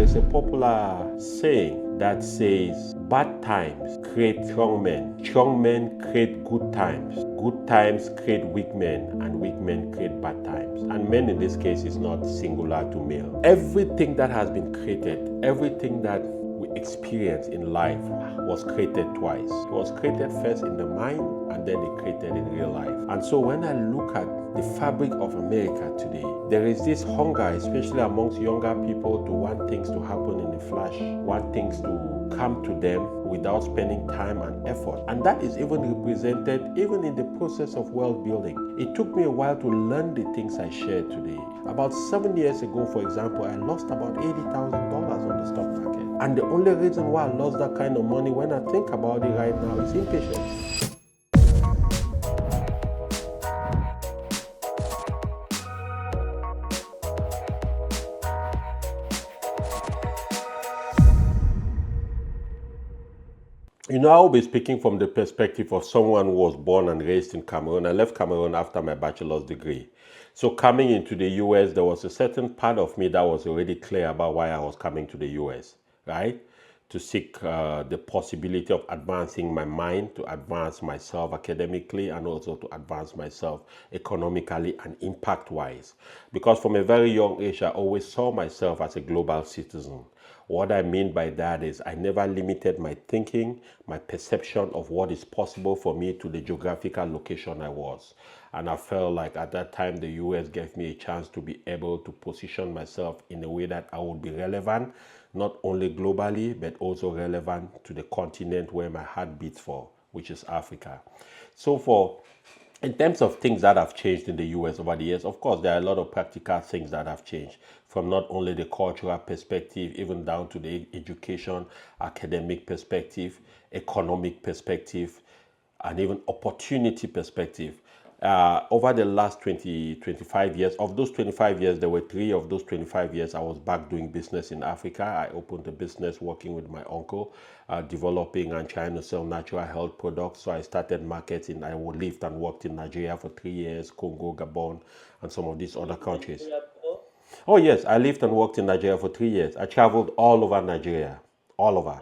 is a popular saying that says, bad times create strong men create good times create weak men, and weak men create bad times. And men in this case is not singular to male. Everything that has been created, everything that we experience in life was created twice. It was created first in the mind, and then it created in real life. And so when I look at the fabric of America today, there is this hunger, especially amongst younger people, to want things to happen in a flash, want things to come to them without spending time and effort. And that is even represented even in the process of wealth building. It took me a while to learn the things I shared today. About 7 years ago, for example, I lost about $80,000 on the stock market. And the only reason why I lost that kind of money, when I think about it right now, is impatience. I will be speaking from the perspective of someone who was born and raised in Cameroon. I left Cameroon after my bachelor's degree. So coming into the US, there was a certain part of me that was already clear about why I was coming to the US, right? To seek the possibility of advancing my mind, to advance myself academically, and also to advance myself economically and impact-wise. Because from a very young age, I always saw myself as a global citizen. What I mean by that is I never limited my thinking, my perception of what is possible for me to the geographical location I was. And I felt like at that time the US gave me a chance to be able to position myself in a way that I would be relevant, not only globally, but also relevant to the continent where my heart beats for, which is Africa. In terms of things that have changed in the US over the years, of course, there are a lot of practical things that have changed, from not only the cultural perspective, even down to the education, academic perspective, economic perspective, and even opportunity perspective. Over the last 25 years, of those 25 years, there were 3 of those 25 years I was back doing business in Africa. I opened a business working with my uncle, developing and trying to sell natural health products. So I started marketing. I lived and worked in Nigeria for 3 years, Congo, Gabon, and some of these other countries. Oh, yes, I lived and worked in Nigeria for 3 years. I traveled all over Nigeria, all over.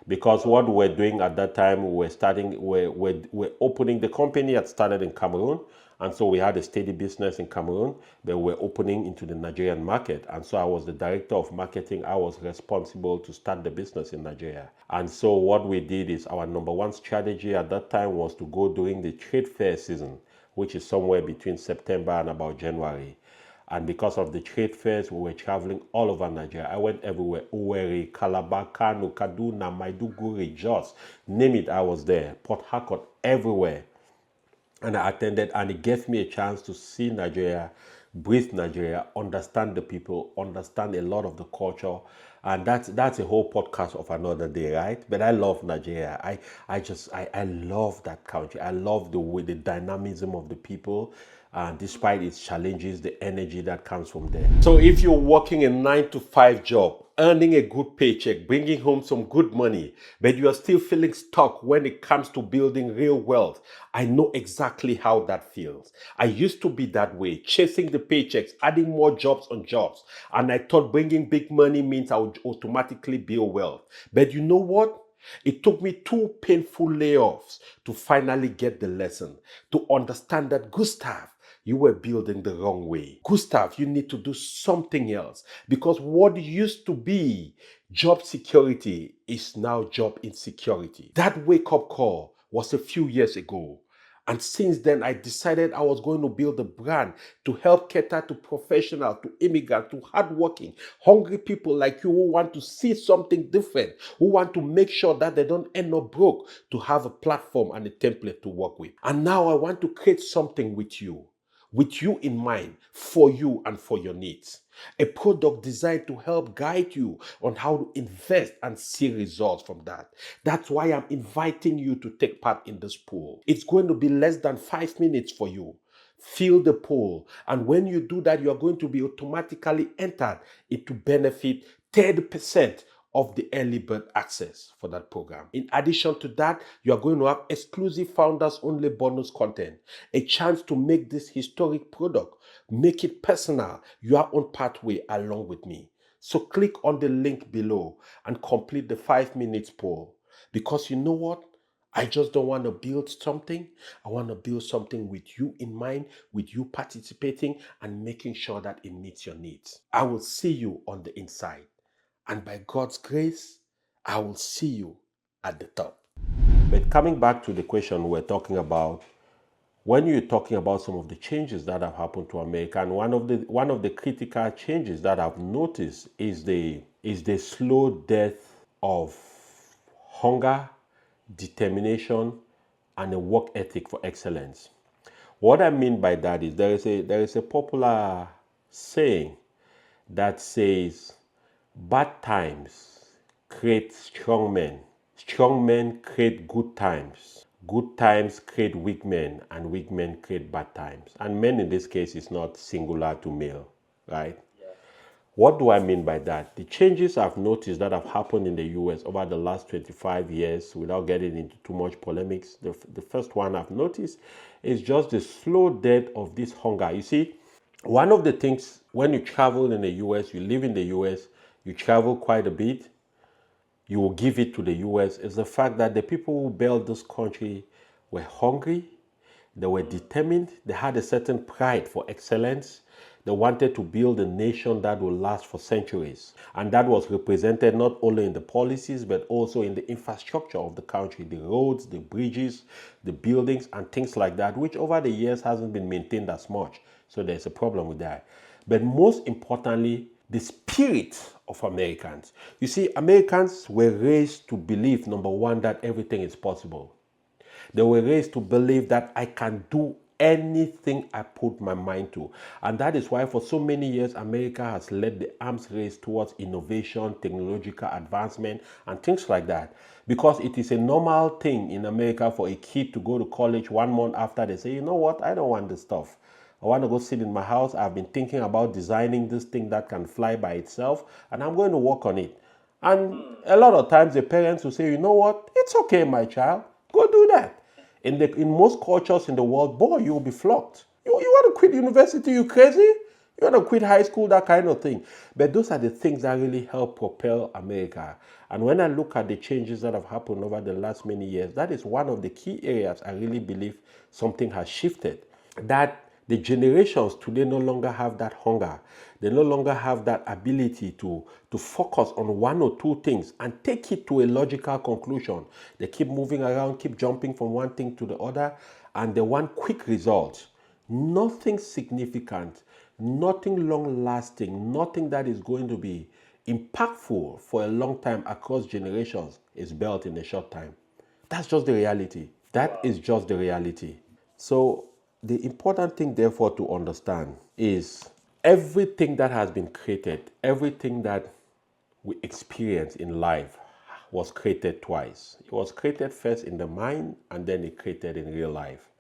Because what we were doing at that time, we're opening, the company had started in Cameroon. And so we had a steady business in Cameroon, but we're opening into the Nigerian market. And so I was the director of marketing. I was responsible to start the business in Nigeria. And so what we did is our number one strategy at that time was to go during the trade fair season, which is somewhere between September and about January. And because of the trade fairs, we were traveling all over Nigeria. I went everywhere. Owerri, Calabar, Kano, Kaduna, Maiduguri, Jos. Name it, I was there. Port Harcourt, everywhere. And I attended, and it gave me a chance to see Nigeria, breathe Nigeria, understand the people, understand a lot of the culture. And that's a whole podcast of another day, right? But I love Nigeria. I love that country. I love the way, the dynamism of the people. Despite its challenges, the energy that comes from there. So if you're working a 9-to-5 job, earning a good paycheck, bringing home some good money, but you are still feeling stuck when it comes to building real wealth, I know exactly how that feels. I used to be that way, chasing the paychecks, adding more jobs on jobs, and I thought bringing big money means I would automatically build wealth. But you know what? It took me 2 painful layoffs to finally get the lesson, to understand that, Gustav, you were building the wrong way. Gustav, you need to do something else, because what used to be job security is now job insecurity. That wake-up call was a few years ago. And since then, I decided I was going to build a brand to help cater to professionals, to immigrants, to hardworking, hungry people like you who want to see something different, who want to make sure that they don't end up broke, to have a platform and a template to work with. And now I want to create something with you in mind, for you and for your needs. A product designed to help guide you on how to invest and see results from that. That's why I'm inviting you to take part in this poll. It's going to be less than 5 minutes for you. Fill the poll. And when you do that, you're going to be automatically entered into benefit 30% of the early bird access for that program. In addition to that, you are going to have exclusive founders only bonus content, a chance to make this historic product, make it personal, your own pathway along with me. So click on the link below and complete the 5 minutes poll. Because you know what? I just don't want to build something. I want to build something with you in mind, with you participating and making sure that it meets your needs. I will see you on the inside. And by God's grace, I will see you at the top. But coming back to the question we're talking about, when you're talking about some of the changes that have happened to America, and one of the critical changes that I've noticed is the slow death of hunger, determination, and a work ethic for excellence. What I mean by that is there is a popular saying that says bad times create strong men create good times, good times create weak men, and weak men create bad times. And men in this case is not singular to male, right? What do I mean by that? The changes I've noticed that have happened in the US over the last 25 years, without getting into too much polemics, the first one I've noticed is just the slow death of this hunger. You see, one of the things when you travel in the US, you live in the US, you travel quite a bit, you will give it to the US, is the fact that the people who built this country were hungry, they were determined, they had a certain pride for excellence. They wanted to build a nation that will last for centuries. And that was represented not only in the policies, but also in the infrastructure of the country, the roads, the bridges, the buildings, and things like that, which over the years hasn't been maintained as much. So there's a problem with that. But most importantly, the spirit of Americans. You see, Americans were raised to believe, number one, that everything is possible. They were raised to believe that I can do anything I put my mind to. And that is why for so many years, America has led the arms race towards innovation, technological advancement, and things like that. Because it is a normal thing in America for a kid to go to college 1 month after they say, you know what, I don't want this stuff. I want to go sit in my house. I've been thinking about designing this thing that can fly by itself, and I'm going to work on it. And a lot of times the parents will say, you know what, it's okay, my child, go do that. In most cultures in the world, boy, you'll be flogged. You want to quit university, you crazy? You want to quit high school, that kind of thing. But those are the things that really help propel America. And when I look at the changes that have happened over the last many years, that is one of the key areas I really believe something has shifted. That the generations today no longer have that hunger. They no longer have that ability to focus on one or two things and take it to a logical conclusion. They keep moving around, keep jumping from one thing to the other, and they want quick results. Nothing significant, nothing long lasting, nothing that is going to be impactful for a long time across generations is built in a short time. That's just the reality. That is just the reality. So the important thing, therefore, to understand is everything that has been created, everything that we experience in life was created twice. It was created first in the mind and then it created in real life.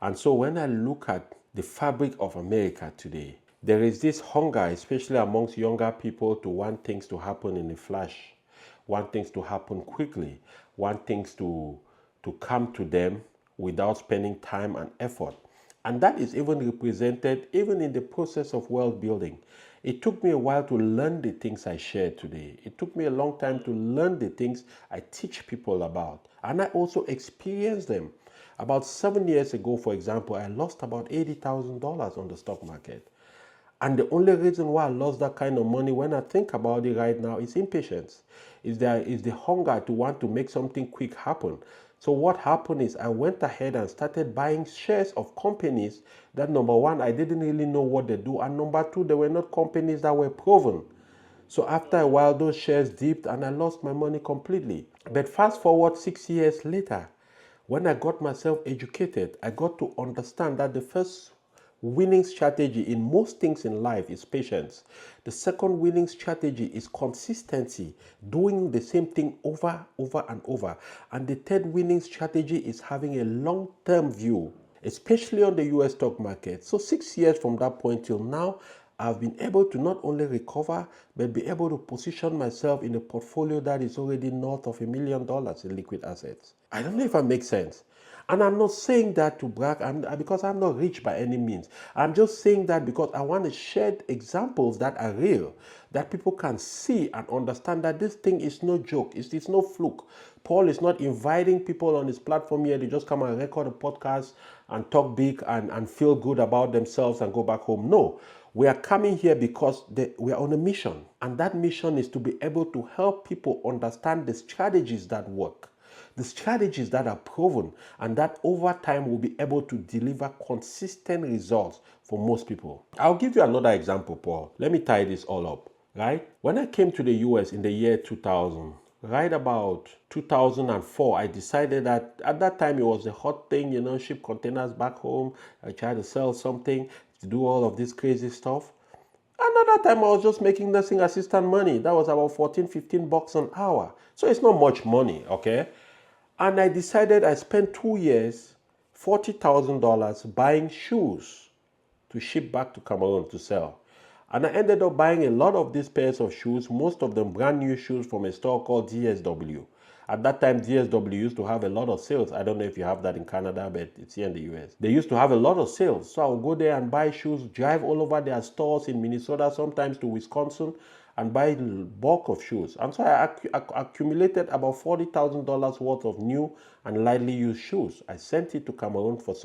And so when I look at the fabric of America today, there is this hunger, especially amongst younger people, to want things to happen in a flash, want things to happen quickly, want things to come to them without spending time and effort. And that is even represented even in the process of wealth building. It took me a while to learn the things I share today. It took me a long time to learn the things I teach people about. And I also experienced them. About 7 years ago, for example, I lost about $80,000 on the stock market. And the only reason why I lost that kind of money, when I think about it right now, is impatience. Is the hunger to want to make something quick happen. So what happened is I went ahead and started buying shares of companies that, number one, I didn't really know what they do, and number two, they were not companies that were proven. So after a while, those shares dipped and I lost my money completely. But fast forward 6 years later, when I got myself educated, I got to understand that the first winning strategy in most things in life is patience. The second winning strategy is consistency, doing the same thing over and over. And the third winning strategy is having a long-term view, especially on the US stock market. So 6 years from that point till now, I've been able to not only recover, but be able to position myself in a portfolio that is already north of $1 million in liquid assets. I don't know if I make sense. And I'm not saying that to brag because I'm not rich by any means. I'm just saying that because I want to share examples that are real, that people can see and understand that this thing is no joke, it's no fluke. Paul is not inviting people on his platform here to just come and record a podcast and talk big and feel good about themselves and go back home. No, we are coming here because we are on a mission. And that mission is to be able to help people understand the strategies that work, the strategies that are proven, and that over time will be able to deliver consistent results for most people. I'll give you another example, Paul. Let me tie this all up, right? When I came to the US in the year 2000, right about 2004, I decided that at that time it was a hot thing, ship containers back home. I tried to sell something, to do all of this crazy stuff. And at that time, I was just making nursing assistant money. That was about 14, 15 bucks an hour. So it's not much money, okay? And I decided I spent 2 years, $40,000 buying shoes to ship back to Cameroon to sell. And I ended up buying a lot of these pairs of shoes, most of them brand new shoes from a store called DSW. At that time, DSW used to have a lot of sales. I don't know if you have that in Canada, but it's here in the US. They used to have a lot of sales. So I would go there and buy shoes, drive all over their stores in Minnesota, sometimes to Wisconsin, and buy bulk of shoes. And so I accumulated about $40,000 worth of new and lightly used shoes. I sent it to Cameroon for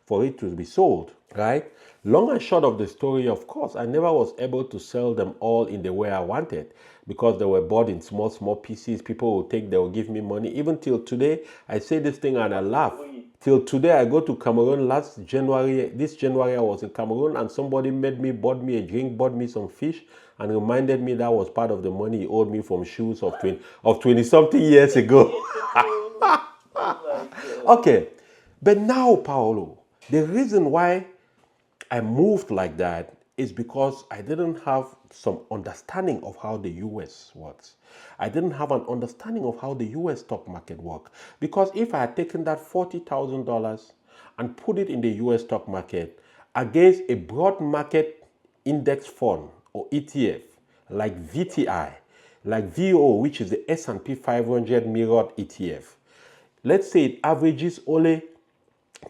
for it to be sold, right? Long and short of the story, of course, I never was able to sell them all in the way I wanted because they were bought in small pieces. People will take, they will give me money. Even till today, I say this thing and I laugh. Till today, I go to Cameroon this January I was in Cameroon and somebody bought me a drink, bought me some fish, and reminded me that was part of the money he owed me from shoes of 20-something years ago. Okay, but now, Paolo, the reason why I moved like that is because I didn't have some understanding of how the US works. I didn't have an understanding of how the US stock market works. Because if I had taken that $40,000 and put it in the US stock market against a broad market index fund or ETF like VTI, like VO, which is the S&P 500 mirrored ETF, let's say it averages only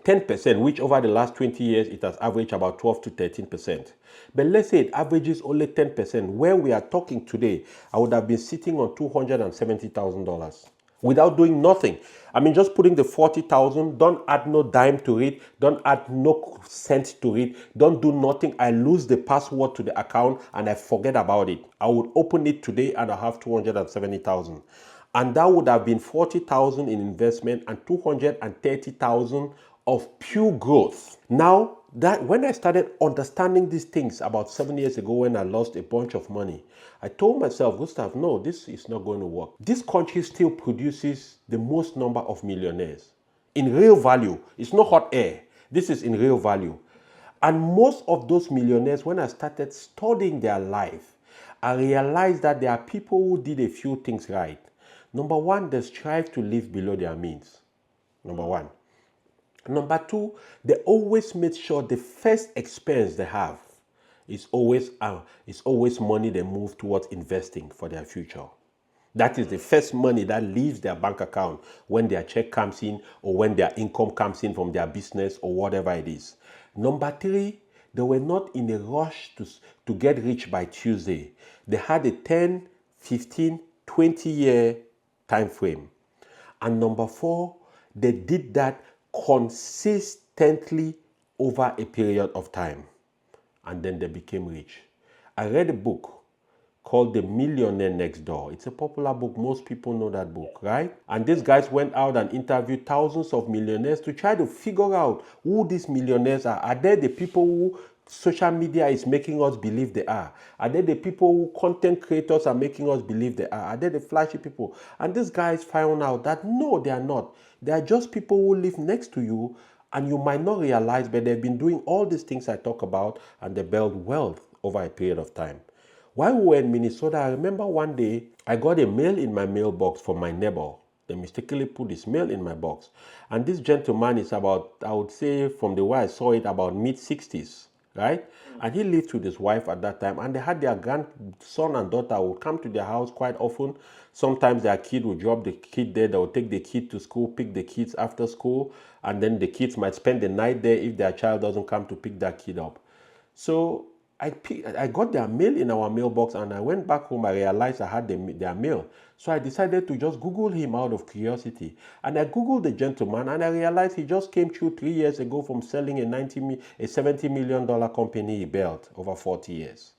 10%, which over the last 20 years, it has averaged about 12 to 13%. But let's say it averages only 10%. When we are talking today, I would have been sitting on $270,000 without doing nothing. I mean, just putting the 40,000, don't add no dime to it, don't add no cent to it, don't do nothing. I lose the password to the account and I forget about it. I would open it today and I have 270,000. And that would have been 40,000 in investment and 230,000 of pure growth. Now, that when I started understanding these things about 7 years ago when I lost a bunch of money, I told myself, Gustav, no, this is not going to work. This country still produces the most number of millionaires. In real value, it's not hot air. This is in real value. And most of those millionaires, when I started studying their life, I realized that there are people who did a few things right. Number one, they strive to live below their means. Number one. Number two, they always make sure the first expense they have is always money they move towards investing for their future. That is the first money that leaves their bank account when their check comes in or when their income comes in from their business or whatever it is. Number three, they were not in a rush to get rich by Tuesday. They had a 10, 15, 20-year time frame. And number four, they did that consistently over a period of time. And then they became rich. I read a book called The Millionaire Next Door. It's a popular book. Most people know that book, right? And these guys went out and interviewed thousands of millionaires to try to figure out who these millionaires are. Are they the people who social media is making us believe they are? Are they the people who content creators are making us believe they are? Are they the flashy people? And these guys found out that no, they are not. They are just people who live next to you and you might not realize, but they've been doing all these things I talk about and they build wealth over a period of time. While we were in Minnesota, I remember one day I got a mail in my mailbox from my neighbor. They mistakenly put this mail in my box. And this gentleman is about, I would say from the way I saw it, about mid-60s. right? And he lived with his wife at that time, and they had their grandson and daughter would come to their house quite often. Sometimes their kid would drop the kid there, they would take the kid to school, pick the kids after school, and then the kids might spend the night there if their child doesn't come to pick that kid up. So I got their mail in our mailbox, and I went back home. I realized I had their mail. So I decided to just Google him out of curiosity. And I Googled the gentleman, and I realized he just came through 3 years ago from selling a $70 million company he built over 40 years.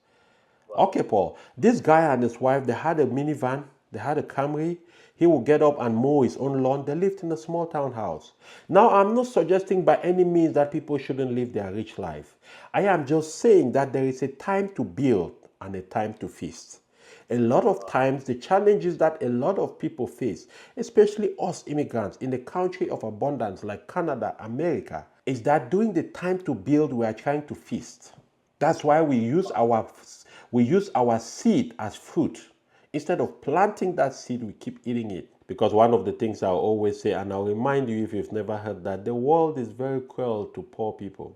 Okay, Paul. This guy and his wife, they had a minivan, they had a Camry. He would get up and mow his own lawn. They lived in a small town house. Now, I'm not suggesting by any means that people shouldn't live their rich life. I am just saying that there is a time to build and a time to feast. A lot of times, the challenges that a lot of people face, especially us immigrants in a country of abundance like Canada, America, is that during the time to build, we are trying to feast. That's why we use our seed as fruit. Instead of planting that seed, we keep eating it. Because one of the things I always say, and I'll remind you if you've never heard that, the world is very cruel to poor people.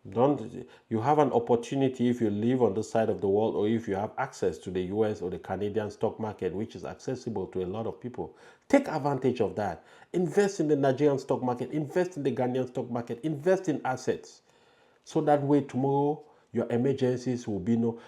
Don't you have an opportunity if you live on this side of the world, or if you have access to the US or the Canadian stock market, which is accessible to a lot of people? Take advantage of that. Invest in the Nigerian stock market, invest in the Ghanaian stock market, invest in assets. So that way tomorrow your emergencies will be your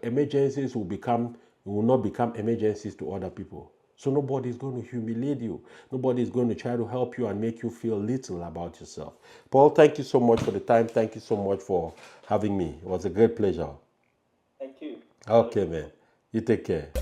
emergencies will not become emergencies to other people. So nobody is going to humiliate you. Nobody is going to try to help you and make you feel little about yourself. Paul, thank you so much for the time. Thank you so much for having me. It was a great pleasure. Thank you. Okay, man. You take care.